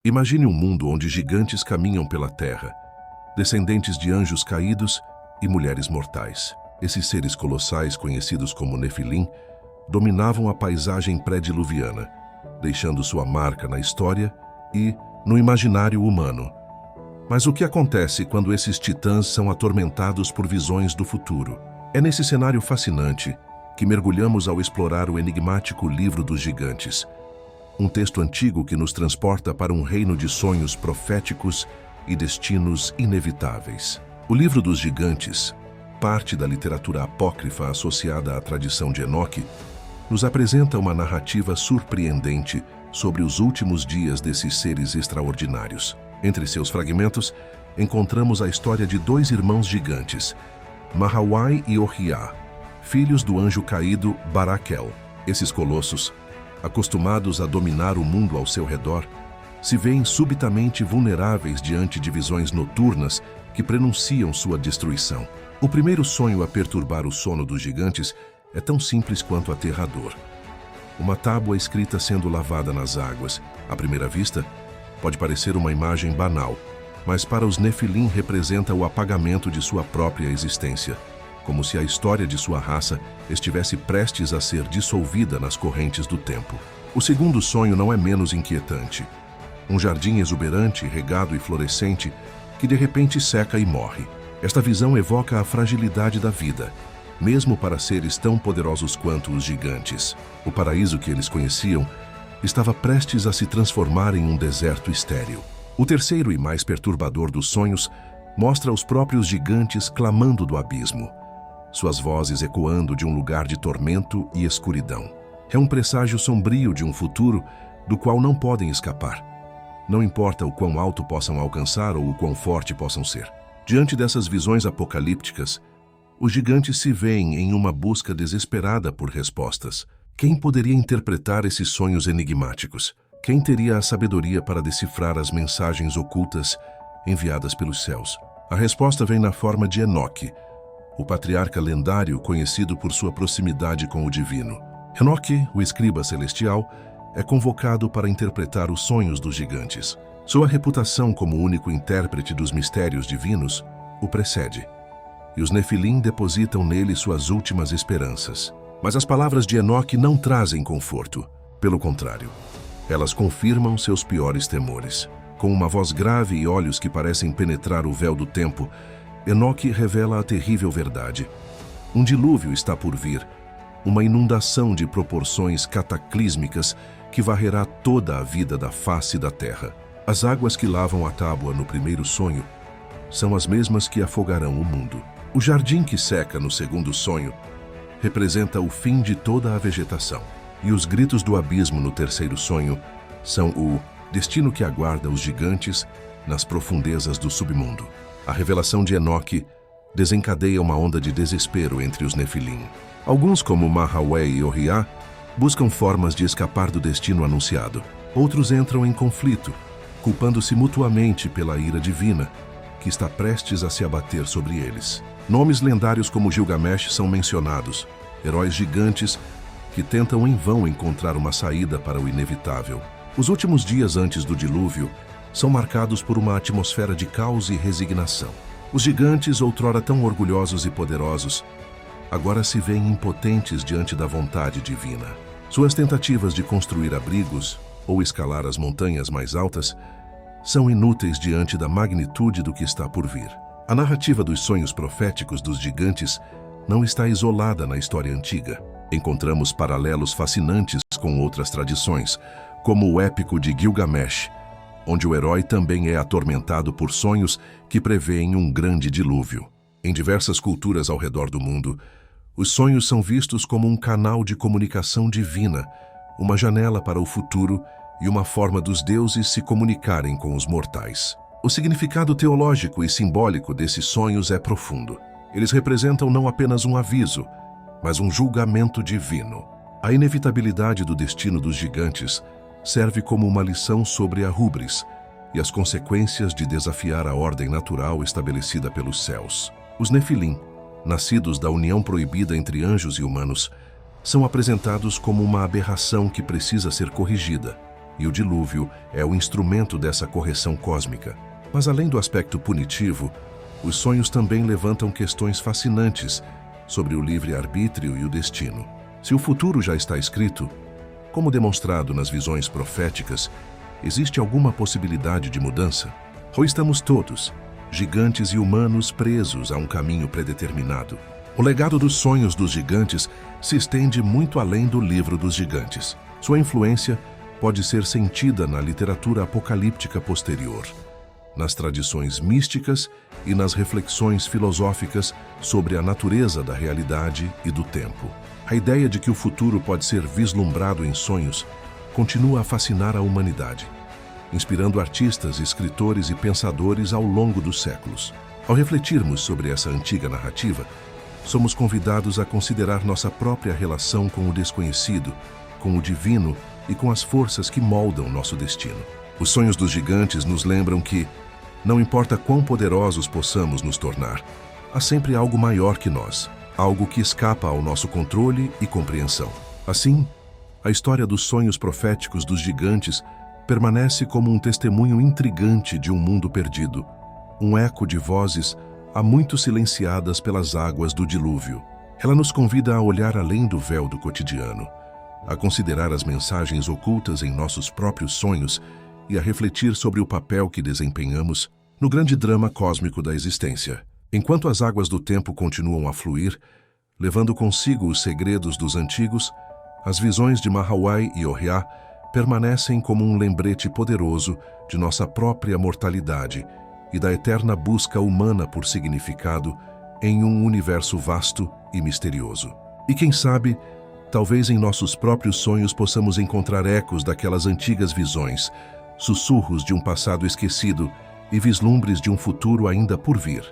Imagine um mundo onde gigantes caminham pela terra, descendentes de anjos caídos e mulheres mortais. Esses seres colossais, conhecidos como Nefilim, dominavam a paisagem pré-diluviana, deixando sua marca na história e no imaginário humano. Mas o que acontece quando esses titãs são atormentados por visões do futuro? É nesse cenário fascinante que mergulhamos ao explorar o enigmático Livro dos Gigantes, um texto antigo que nos transporta para um reino de sonhos proféticos e destinos inevitáveis. O Livro dos Gigantes, parte da literatura apócrifa associada à tradição de Enoque, nos apresenta uma narrativa surpreendente sobre os últimos dias desses seres extraordinários. Entre seus fragmentos, encontramos a história de dois irmãos gigantes, Mahawai e Ohia, filhos do anjo caído Barakel. Esses colossos, acostumados a dominar o mundo ao seu redor, se veem subitamente vulneráveis diante de visões noturnas que prenunciam sua destruição. O primeiro sonho a perturbar o sono dos gigantes é tão simples quanto aterrador. Uma tábua escrita sendo lavada nas águas. À primeira vista, pode parecer uma imagem banal, mas para os Nefilim representa o apagamento de sua própria existência, como se a história de sua raça estivesse prestes a ser dissolvida nas correntes do tempo. O segundo sonho não é menos inquietante. Um jardim exuberante, regado e florescente, que de repente seca e morre. Esta visão evoca a fragilidade da vida, mesmo para seres tão poderosos quanto os gigantes. O paraíso que eles conheciam estava prestes a se transformar em um deserto estéril. O terceiro e mais perturbador dos sonhos mostra os próprios gigantes clamando do abismo, suas vozes ecoando de um lugar de tormento e escuridão. É um presságio sombrio de um futuro do qual não podem escapar. Não importa o quão alto possam alcançar ou o quão forte possam ser. Diante dessas visões apocalípticas, os gigantes se veem em uma busca desesperada por respostas. Quem poderia interpretar esses sonhos enigmáticos? Quem teria a sabedoria para decifrar as mensagens ocultas enviadas pelos céus? A resposta vem na forma de Enoque, o patriarca lendário conhecido por sua proximidade com o divino. Enoque, o escriba celestial, é convocado para interpretar os sonhos dos gigantes. Sua reputação como único intérprete dos mistérios divinos o precede, e os Nefilim depositam nele suas últimas esperanças. Mas as palavras de Enoque não trazem conforto. Pelo contrário, elas confirmam seus piores temores. Com uma voz grave e olhos que parecem penetrar o véu do tempo, Enoque revela a terrível verdade. Um dilúvio está por vir, uma inundação de proporções cataclísmicas que varrerá toda a vida da face da terra. As águas que lavam a tábua no primeiro sonho são as mesmas que afogarão o mundo. O jardim que seca no segundo sonho representa o fim de toda a vegetação. E os gritos do abismo no terceiro sonho são o destino que aguarda os gigantes nas profundezas do submundo. A revelação de Enoque desencadeia uma onda de desespero entre os Nefilim. Alguns, como Mahawai e Ohia, buscam formas de escapar do destino anunciado. Outros entram em conflito, culpando-se mutuamente pela ira divina, que está prestes a se abater sobre eles. Nomes lendários como Gilgamesh são mencionados, heróis gigantes que tentam em vão encontrar uma saída para o inevitável. Os últimos dias antes do dilúvio são marcados por uma atmosfera de caos e resignação. Os gigantes, outrora tão orgulhosos e poderosos, agora se veem impotentes diante da vontade divina. Suas tentativas de construir abrigos ou escalar as montanhas mais altas são inúteis diante da magnitude do que está por vir. A narrativa dos sonhos proféticos dos gigantes não está isolada na história antiga. Encontramos paralelos fascinantes com outras tradições, como o épico de Gilgamesh, onde o herói também é atormentado por sonhos que prevêem um grande dilúvio. Em diversas culturas ao redor do mundo, os sonhos são vistos como um canal de comunicação divina, uma janela para o futuro e uma forma dos deuses se comunicarem com os mortais. O significado teológico e simbólico desses sonhos é profundo. Eles representam não apenas um aviso, mas um julgamento divino. A inevitabilidade do destino dos gigantes serve como uma lição sobre a hubris e as consequências de desafiar a ordem natural estabelecida pelos céus. Os Nefilim, nascidos da união proibida entre anjos e humanos, são apresentados como uma aberração que precisa ser corrigida. e o dilúvio é o instrumento dessa correção cósmica. Mas além do aspecto punitivo, os sonhos também levantam questões fascinantes sobre o livre-arbítrio e o destino. Se o futuro já está escrito, como demonstrado nas visões proféticas, existe alguma possibilidade de mudança? Ou estamos todos, gigantes e humanos, presos a um caminho predeterminado? O legado dos sonhos dos gigantes se estende muito além do livro dos gigantes. Sua influência pode ser sentida na literatura apocalíptica posterior, nas tradições místicas e nas reflexões filosóficas sobre a natureza da realidade e do tempo. A ideia de que o futuro pode ser vislumbrado em sonhos continua a fascinar a humanidade, inspirando artistas, escritores e pensadores ao longo dos séculos. Ao refletirmos sobre essa antiga narrativa, somos convidados a considerar nossa própria relação com o desconhecido, com o divino e com as forças que moldam nosso destino. Os sonhos dos gigantes nos lembram que, não importa quão poderosos possamos nos tornar, há sempre algo maior que nós, algo que escapa ao nosso controle e compreensão. Assim, a história dos sonhos proféticos dos gigantes permanece como um testemunho intrigante de um mundo perdido, um eco de vozes há muito silenciadas pelas águas do dilúvio. Ela nos convida a olhar além do véu do cotidiano, a considerar as mensagens ocultas em nossos próprios sonhos e a refletir sobre o papel que desempenhamos no grande drama cósmico da existência. Enquanto as águas do tempo continuam a fluir, levando consigo os segredos dos antigos, as visões de Mahawai e Ohia permanecem como um lembrete poderoso de nossa própria mortalidade e da eterna busca humana por significado em um universo vasto e misterioso. E quem sabe, talvez em nossos próprios sonhos possamos encontrar ecos daquelas antigas visões, sussurros de um passado esquecido e vislumbres de um futuro ainda por vir.